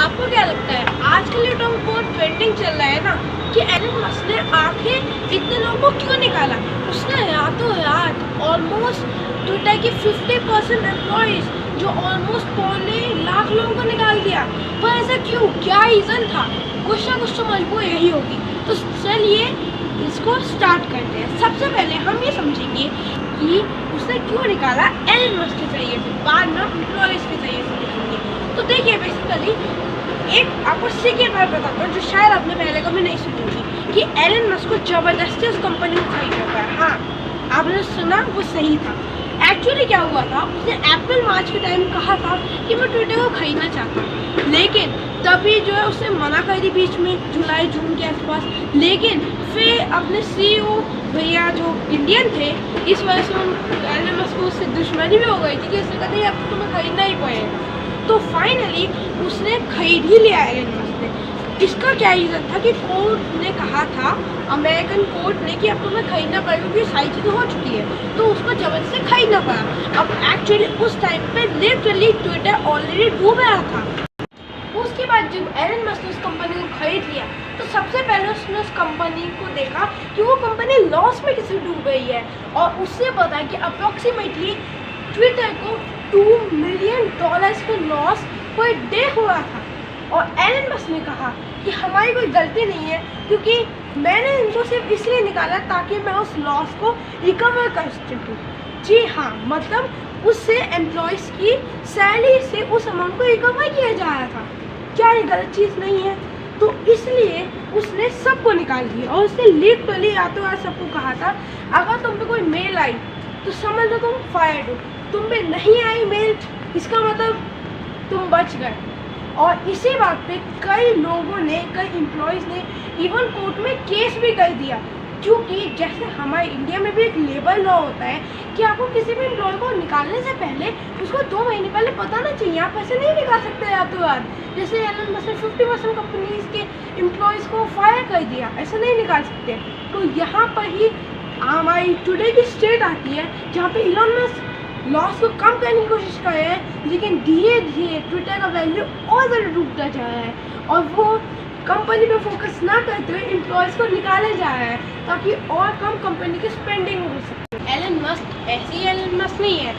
आपको क्या लगता है आजकल ये टर्म बहुत ट्रेंडिंग चल रहा है ना कि एलन मस्क ने आखिर इतने लोगों को क्यों निकाला? उसने रातों-रात ऑलमोस्ट ट्विटर के 50% एम्प्लॉइज जो ऑलमोस्ट 2.25 लाख लोगों को निकाल दिया। पर ऐसा क्यों? क्या रीज़न था? कुछ ना कुछ तो मजबूर यही होगी। तो चलिए इसको स्टार्ट करते हैं। सबसे पहले हम ये समझेंगे कि उसने क्यों निकाला एलन मस्क के जरिए से, बाद में एम्प्लॉइज के जरिए से देखेंगे। तो देखिए बेसिकली एक आपको सीक्रेट बात बताता हूँ जो शायद आपने पहले कभी नहीं सुनी होगी कि एलन मस्क को जबरदस्ती उस कंपनी को खरीदना पड़ा। हाँ, आपने सुना, वो सही था। एक्चुअली क्या हुआ था, उसने अप्रैल मार्च के टाइम कहा था कि मैं ट्विटर को खरीदना चाहता हूँ, लेकिन तभी जो है उसने मना कर दी बीच में, जुलाई जून के आसपास। लेकिन फिर अपने CEO भैया जो इंडियन थे, इस वजह से एलन मस्क को उससे दुश्मनी भी हो गई थी कि उसने कहा नहीं अब तो तुम्हें खरीदना ही पड़ेगा। तो फाइनली उसने खरीद ही लिया एलन मस्क ने। इसका क्या रीज़न था कि कोर्ट ने कहा था, अमेरिकन कोर्ट ने, कि अब तुम्हें खरीदना पड़ेगा क्योंकि सारी चीज़ें हो चुकी है, तो उसको जबरदस्ती खरीदना पड़ा। अब एक्चुअली उस टाइम पे लिटरली ट्विटर ऑलरेडी डूब रहा था। उसके बाद जब एलन मस्क ने उस कंपनी को खरीद लिया तो सबसे पहले उसने उस कंपनी को देखा कि वो कंपनी लॉस में कैसे डूब गई है, और उससे पता कि अप्रॉक्सीमेटली ट्विटर को $2 मिलियन का लॉस पर डे हुआ था। और एलन मस्क ने कहा कि हमारी कोई गलती नहीं है क्योंकि मैंने इनको सिर्फ इसलिए निकाला ताकि मैं उस लॉस को रिकवर कर सकूँ। जी हाँ, मतलब उससे एम्प्लॉयज़ की सैलरी से उस अमाउंट को रिकवर किया जा रहा था। क्या ये गलत चीज़ नहीं है? तो इसलिए उसने सबको निकाल दिया और उसने लिटरली रातों रात सबको कहा था अगर तुम पे कोई मेल आई तो समझ लो तुम फायर्ड हो, तुम पे नहीं आई मेल इसका मतलब तुम बच गए। और इसी बात पे कई लोगों ने, कई एम्प्लॉयज़ ने इवन कोर्ट में केस भी कर दिया, क्योंकि जैसे हमारे इंडिया में भी एक लेबर लॉ होता है कि आपको किसी भी एम्प्लॉय को निकालने से पहले उसको 2 महीने पहले बताना चाहिए। आप ऐसे नहीं निकाल सकते रातों रात। जैसे एलन मस्क ने 50% कंपनीज के एम्प्लॉयज़ को फायर कर दिया, ऐसा नहीं निकाल सकते। तो यहाँ पर ही हमारी टुडे की स्टेट आती है जहाँ पे एलन मस्क लॉस को कम करने की कोशिश कर रहे हैं, लेकिन धीरे धीरे ट्विटर का वैल्यू और ज़्यादा डूबता जा रहा है और वो कंपनी पे फोकस ना करते हुए एम्प्लॉयज़ को निकाले जा रहा है ताकि और कम कंपनी की स्पेंडिंग हो सके। एलन मस्क ऐसे ही एलन मस्क नहीं है।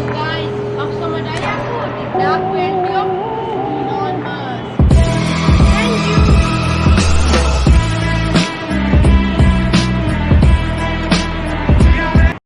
गाइस, अब समझ आया आपको?